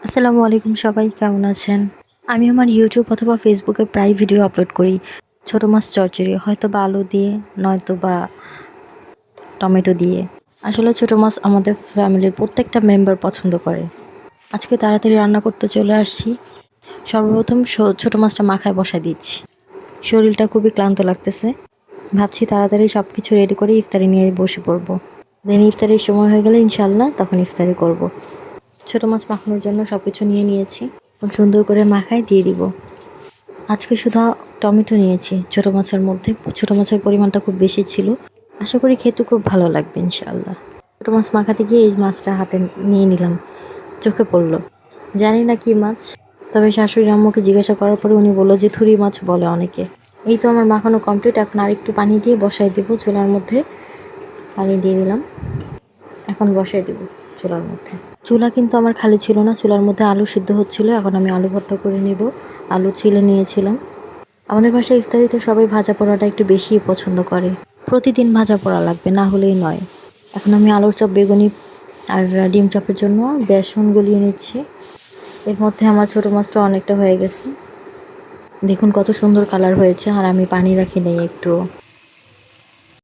আসসালামু আলাইকুম, সবাই কেমন আছেন? আমি আমার ইউটিউব অথবা ফেসবুকে প্রায় ভিডিও আপলোড করি। ছোট মাছ চচ্চড়ি, হয়তো বা আলু দিয়ে, নয়তো বা টমেটো দিয়ে। আসলে ছোট মাছ আমাদের ফ্যামিলির প্রত্যেকটা মেম্বার পছন্দ করে। আজকে তাড়াতাড়ি রান্না করতে চলে আসছি। সর্বপ্রথম ছোট মাছটা মাখায় বসায় দিচ্ছি। শরীরটা খুবই ক্লান্ত লাগতেছে। ভাবছি তাড়াতাড়ি সব কিছু রেডি করে ইফতারি নিয়ে বসে পড়বো। দেন ইফতারির সময় হয়ে গেলে ইনশাল্লাহ তখন ইফতারি করব। ছোট মাছ মাখানোর জন্য সব কিছু নিয়ে নিয়েছি। এখন সুন্দর করে মাখায় দিয়ে দিব। আজকে শুধু টমেটো নিয়েছি ছোট মাছের মধ্যে। ছোট মাছের পরিমাণটা খুব বেশি ছিল। আশা করি খেতে খুব ভালো লাগবে ইনশাআল্লাহ। ছোট মাছ মাখাতে গিয়ে এই মাছটা হাতে নিয়ে নিলাম, চোখে পড়লো। জানি না কি মাছ, তবে শাশুড়ি আম্মুকে জিজ্ঞাসা করার পরে উনি বললো যে থুরি মাছ বলে অনেকে। এই তো আমার মাখানো কমপ্লিট। এখন আর একটু পানি দিয়ে বসাই দেবো চুলার মধ্যে। পানি দিয়ে দিলাম, এখন বসাই দেব চুলার মধ্যে। চুলা কিন্তু আমার খালি ছিল না, চুলার মধ্যে আলু সিদ্ধ হচ্ছিল। এখন আমি আলু ভর্তা করে নেব। আলু ছিলে নিয়েছিলাম। আমাদের বাসায় ইফতারিতে সবাই ভাজা পোড়াটা একটু বেশিই পছন্দ করে। প্রতিদিন ভাজা পোড়া লাগবে, না হলেই নয়। এখন আমি আলুর চপ, বেগুনি আর ডিম চপের জন্য বেসন গলিয়ে নিচ্ছি। এর মধ্যে আমার ছোটো মাছটা অনেকটা হয়ে গেছে। দেখুন কত সুন্দর কালার হয়েছে, আর আমি পানি রাখি নেই একটুও।